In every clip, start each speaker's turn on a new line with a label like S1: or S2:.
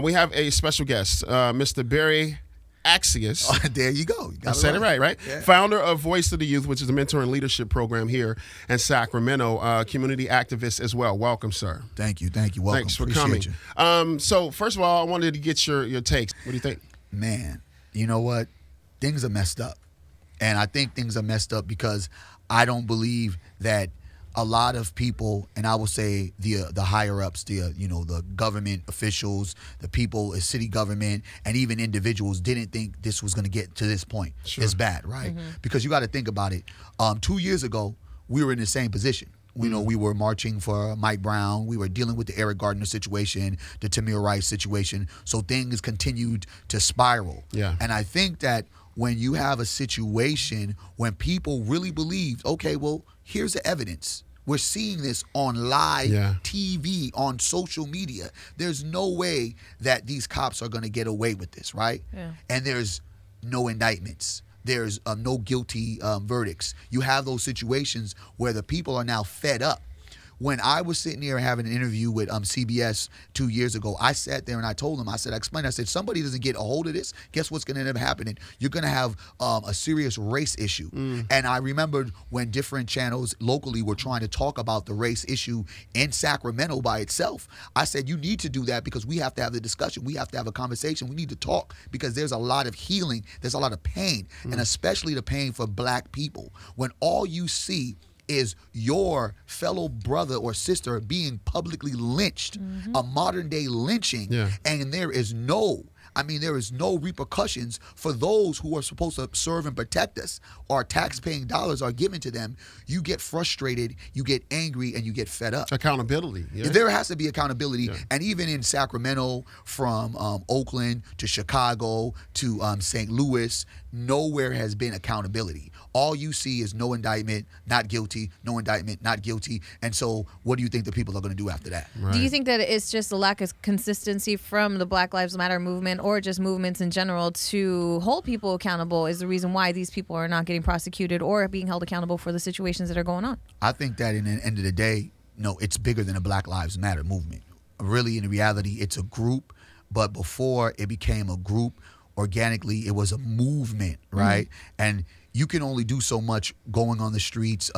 S1: We have a special guest, Mr. Barry Accius.
S2: Oh, there you go.
S1: I said it right?
S2: Yeah.
S1: Founder of Voice of the Youth, which is a mentor and leadership program here in Sacramento. Community activist as well. Welcome, sir.
S2: Thank you. Welcome.
S1: Thanks for
S2: Appreciate
S1: coming.
S2: You.
S1: So first of all, I wanted to get your takes. What do you think?
S2: Man, you know what? Things are messed up. And I think things are messed up because I don't believe that a lot of people, and I will say the higher ups, the government officials, the people in city government, and even individuals didn't think this was going to get to this point.
S1: Sure.
S2: It's bad, right? Because you got to think about it. 2 years ago, we were in the same position. We were marching for Mike Brown. We were dealing with the Eric Gardner situation, the Tamir Rice situation. So things continued to spiral.
S1: Yeah.
S2: And I think that when you have a situation when people really believe, okay, well, here's the evidence. We're seeing this on live TV, on social media. There's no way that these cops are going to get away with this, right?
S3: Yeah.
S2: And there's no indictments. There's no guilty verdicts. You have those situations where the people are now fed up. When I was sitting here having an interview with CBS 2 years ago, I sat there and I told them, I said, somebody doesn't get a hold of this, guess what's going to end up happening? You're going to have a serious race issue. And I remembered when different channels locally were trying to talk about the race issue in Sacramento by itself. I said, you need to do that because we have to have the discussion. We have to have a conversation. We need to talk because there's a lot of healing. There's a lot of pain, and especially the pain for black people. When all you see is your fellow brother or sister being publicly lynched, a modern day lynching, and there is no repercussions for those who are supposed to serve and protect us. Our tax-paying dollars are given to them. You get frustrated, you get angry, and you get fed up.
S1: Accountability. Yeah.
S2: There has to be accountability. And even in Sacramento, from Oakland to Chicago to St. Louis, nowhere has been accountability. All you see is no indictment, not guilty, no indictment, not guilty. And so what do you think the people are going to do after that?
S1: Right.
S3: Do you think that it's just a lack of consistency from the Black Lives Matter movement or just movements in general to hold people accountable is the reason why these people are not getting prosecuted or being held accountable for the situations that are going on?
S2: I think that in the end of the day, no, it's bigger than a Black Lives Matter movement. Really, in reality, it's a group. But before it became a group, organically, it was a movement, right? And you can only do so much going on the streets,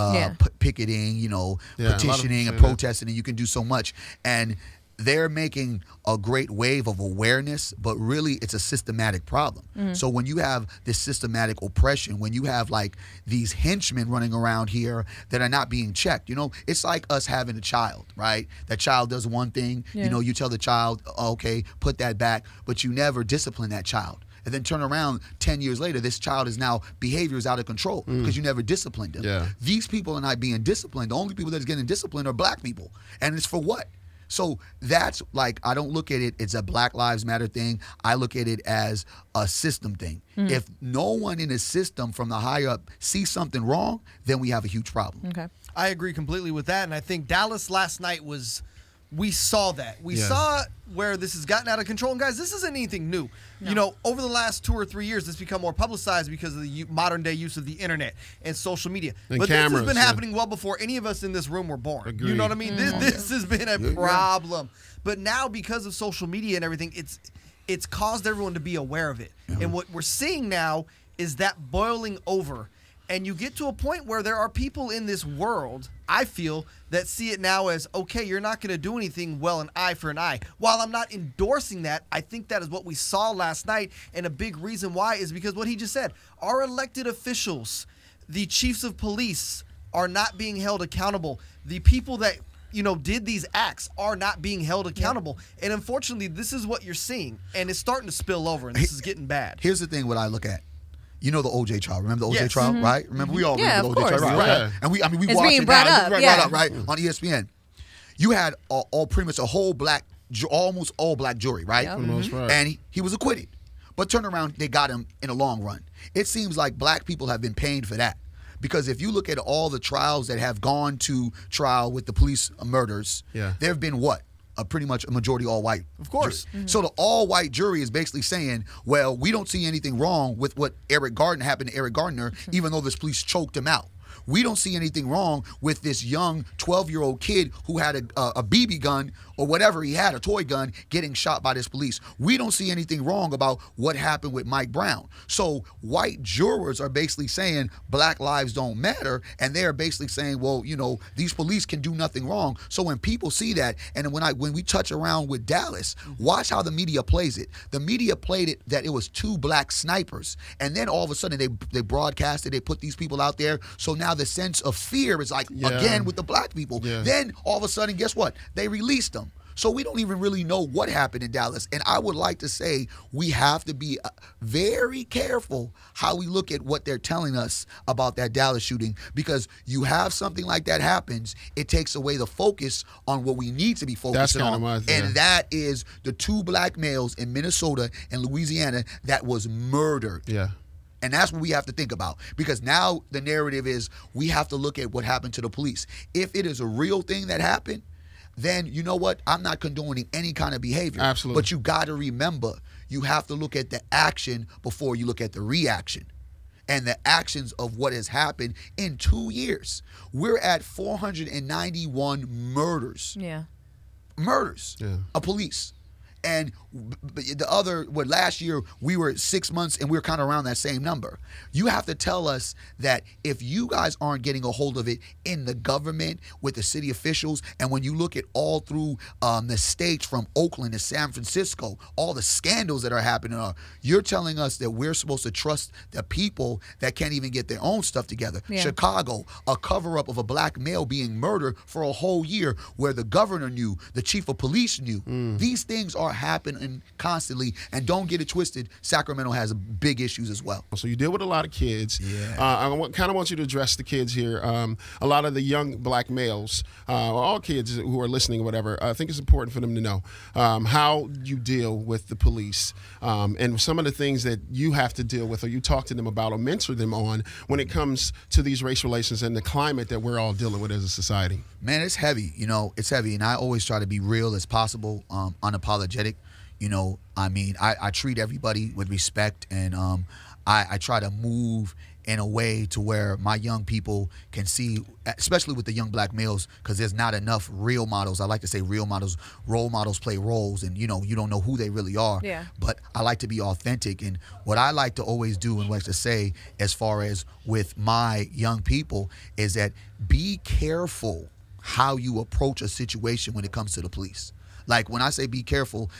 S2: picketing, petitioning and protesting, and you can do so much. And they're making a great wave of awareness, but really it's a systematic problem. So when you have this systematic oppression, when you have like these henchmen running around here that are not being checked, it's like us having a child, right? That child does one thing, you tell the child, okay, put that back, but you never discipline that child. And then turn around 10 years later, this child is now, behavior is out of control because you never disciplined them.
S1: Yeah.
S2: These people are not being disciplined. The only people that's getting disciplined are black people. And it's for what? So that's like, I don't look at it as a Black Lives Matter thing. I look at it as a system thing. If no one in the system from the higher up sees something wrong, then we have a huge problem.
S3: Okay.
S4: I agree completely with that. And I think Dallas last night we saw that. We saw where this has gotten out of control. And guys, this isn't anything new. No. Over the last 2 or 3 years, it's become more publicized because of the modern day use of the internet and social media.
S1: And
S4: but
S1: cameras,
S4: this has been happening well before any of us in this room were born.
S1: Agreed.
S4: You know what I mean? This has been a problem. But now because of social media and everything, it's caused everyone to be aware of it. And what we're seeing now is that boiling over. And you get to a point where there are people in this world, I feel, that see it now as, okay, you're not going to do anything, well, an eye for an eye. While I'm not endorsing that, I think that is what we saw last night. And a big reason why is because what he just said, our elected officials, the chiefs of police are not being held accountable. The people that did these acts are not being held accountable. And unfortunately, this is what you're seeing. And it's starting to spill over, and this is getting bad.
S2: Here's the thing, what I look at. The OJ trial. Remember the OJ
S4: Yes.
S2: trial, right? Remember we all remember the OJ
S3: course.
S2: trial, right?
S1: Yeah.
S2: And we
S3: It's
S2: watch
S3: being
S2: it
S3: brought
S2: now.
S3: up,
S2: Brought
S3: yeah.
S2: up, right? On ESPN. You had all pretty much a whole almost all black jury, right?
S3: Yep.
S1: For the most part.
S2: And he was acquitted. But turn around, they got him in the long run. It seems like black people have been paying for that. Because if you look at all the trials that have gone to trial with the police murders, there have been what? Pretty much a majority all-white.
S4: Of course.
S2: Jury. So the all-white jury is basically saying, well, we don't see anything wrong with what happened to Eric Gardner, even though this police choked him out. We don't see anything wrong with this young 12-year-old kid who had a BB gun or whatever he had, a toy gun, getting shot by this police. We don't see anything wrong about what happened with Mike Brown. So white jurors are basically saying black lives don't matter, and they're basically saying, well, you know, these police can do nothing wrong. So when people see that, and when we touch around with Dallas, watch how the media plays it. The media played it that it was 2 black snipers, and then all of a sudden they broadcasted, they put these people out there. So now the sense of fear is like, again, with the black people. Then all of a sudden, guess what? They released them. So we don't even really know what happened in Dallas. And I would like to say we have to be very careful how we look at what they're telling us about that Dallas shooting, because you have something like that happens, it takes away the focus on what we need to be focusing on. And that is the 2 black males in Minnesota and Louisiana that was murdered. And that's what we have to think about, because now the narrative is we have to look at what happened to the police. If it is a real thing that happened, then you know what? I'm not condoning any kind of behavior.
S1: Absolutely.
S2: But you got to remember, you have to look at the action before you look at the reaction. And the actions of what has happened in 2 years. We're at 491 murders. Murders of police. And last year we were 6 months and we were kind of around that same number. You have to tell us that if you guys aren't getting a hold of it in the government with the city officials, and when you look at all through the states from Oakland to San Francisco, all the scandals that are happening, you're telling us that we're supposed to trust the people that can't even get their own stuff together. Chicago, a cover-up of a black male being murdered for a whole year where the governor knew, the chief of police knew. These things are happening constantly, and don't get it twisted, Sacramento has big issues as well.
S1: So you deal with a lot of kids. I kind of want you to address the kids here. A lot of the young black males, all kids who are listening or whatever, I think it's important for them to know how you deal with the police and some of the things that you have to deal with, or you talk to them about or mentor them on when it comes to these race relations and the climate that we're all dealing with as a society.
S2: Man, it's heavy. You know, it's heavy, and I always try to be real as possible, unapologetic. You know, I mean, I treat everybody with respect, and I try to move in a way to where my young people can see, especially with the young black males, because there's not enough real models. I like to say real models, role models play roles, and, you know, you don't know who they really are. But I like to be authentic, and what I like to always do and like to say as far as with my young people is that be careful how you approach a situation when it comes to the police. Like, when I say be careful,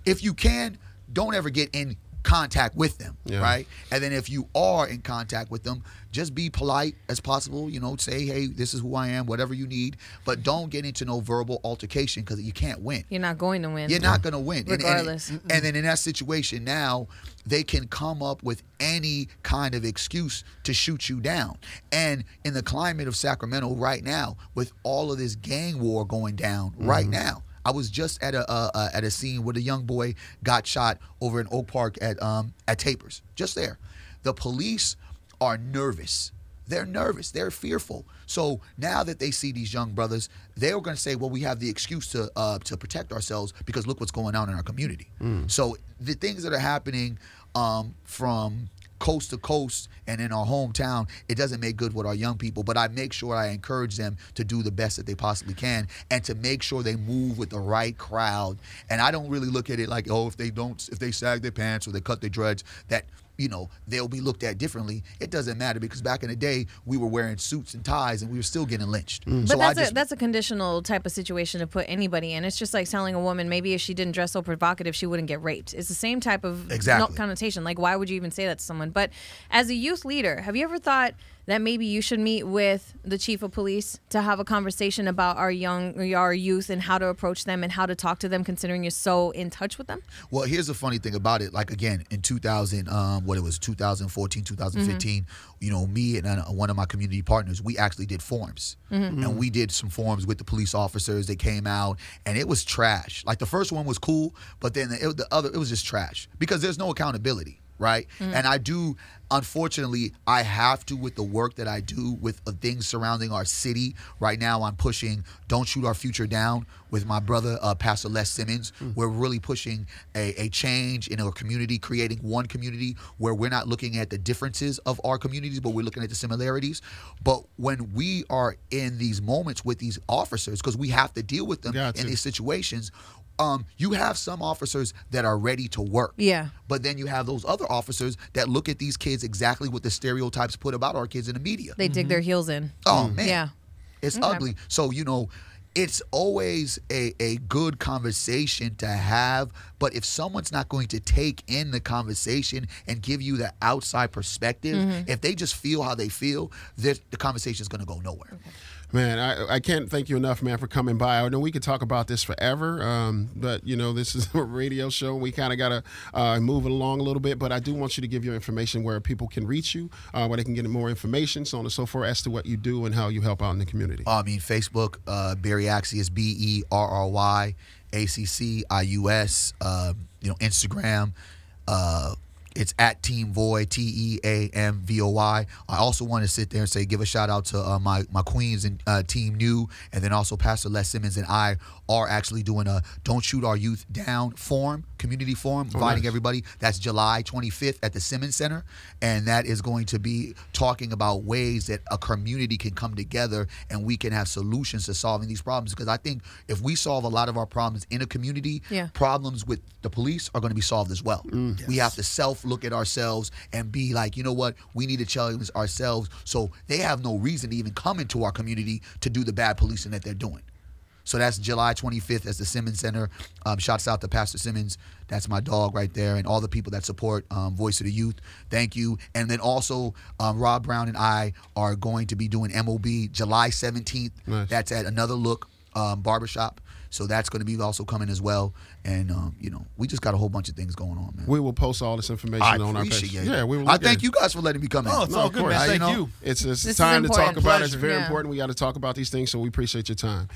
S2: if you can, don't ever get in contact with them, right? And then if you are in contact with them, just be polite as possible, you know, say, hey, this is who I am, whatever you need, but don't get into no verbal altercation, because you can't win.
S3: You're not going to win.
S2: You're not going to win.
S3: Regardless.
S2: And then in that situation now, they can come up with any kind of excuse to shoot you down. And in the climate of Sacramento right now, with all of this gang war going down right now, I was just at a scene where the young boy got shot over in Oak Park at Tapers, just there. The police are nervous. They're nervous. They're fearful. So now that they see these young brothers, they're going to say, well, we have the excuse to protect ourselves because look what's going on in our community. So the things that are happening from coast to coast and in our hometown, it doesn't make good with our young people, but I make sure I encourage them to do the best that they possibly can and to make sure they move with the right crowd. And I don't really look at it like, oh, if they sag their pants or they cut their dreads, that, you know, they'll be looked at differently. It doesn't matter, because back in the day, we were wearing suits and ties and we were still getting lynched.
S3: But so that's a conditional type of situation to put anybody in. It's just like telling a woman maybe if she didn't dress so provocative, she wouldn't get raped. It's the same type of connotation. Like, why would you even say that to someone? But as a youth leader, have you ever thought that maybe you should meet with the chief of police to have a conversation about our youth and how to approach them and how to talk to them, considering you're so in touch with them?
S2: Well, here's the funny thing about it. Like, again, in 2014, 2015, you know, me and one of my community partners, we actually did forums. And we did some forums with the police officers. They came out, and it was trash. Like, the first one was cool, but then it was just trash because there's no accountability. right? And I do, unfortunately, I have to, with the work that I do with things surrounding our city. Right now, I'm pushing Don't Shoot Our Future Down with my brother, Pastor Les Simmons. We're really pushing a change in our community, creating one community where we're not looking at the differences of our communities, but we're looking at the similarities. But when we are in these moments with these officers, because we have to deal with them in these situations, you have some officers that are ready to work.
S3: Yeah.
S2: But then you have those other officers that look at these kids exactly what the stereotypes put about our kids in the media.
S3: They dig their heels in.
S2: Oh, man.
S3: Yeah.
S2: It's ugly. So, you know, it's always a good conversation to have, but if someone's not going to take in the conversation and give you the outside perspective, if they just feel how they feel, the conversation is going to go nowhere.
S3: Okay.
S1: Man, I can't thank you enough, man, for coming by. I know we could talk about this forever, but, you know, this is a radio show. We kind of got to move it along a little bit, but I do want you to give your information where people can reach you, where they can get more information, so on and so forth, as to what you do and how you help out in the community.
S2: I mean, Facebook, Barry Accius, BERRY, ACCIUS, you know, Instagram, it's at Team Voy, TEAMVOY. I also want to sit there and say, give a shout out to my queens and Team New, and then also Pastor Les Simmons and I are actually doing a Don't Shoot Our Youth Down forum, community forum, inviting everybody. That's July 25th at the Simmons Center, and that is going to be talking about ways that a community can come together and we can have solutions to solving these problems. Because I think if we solve a lot of our problems in a community, problems with the police are going to be solved as well. We have to look at ourselves and be like, you know what, we need to challenge ourselves so they have no reason to even come into our community to do the bad policing that they're doing. So that's July 25th at the Simmons Center. Shouts out to Pastor Simmons. That's my dog right there, and all the people that support Voice of the Youth. Thank you. And then also Rob Brown and I are going to be doing MOB July 17th.
S1: Nice.
S2: That's at Another Look barbershop. So that's going to be also coming as well. And, you know, we just got a whole bunch of things going on, man.
S1: We will post all this information on our page.
S2: Yeah,
S1: we will.
S2: I thank you guys for letting me come in.
S4: Oh, it's all good, man. Thank you.
S1: It's time to talk
S3: important.
S1: about it. It's
S3: Pleasure.
S1: very important. We got to talk about these things, so we appreciate your time.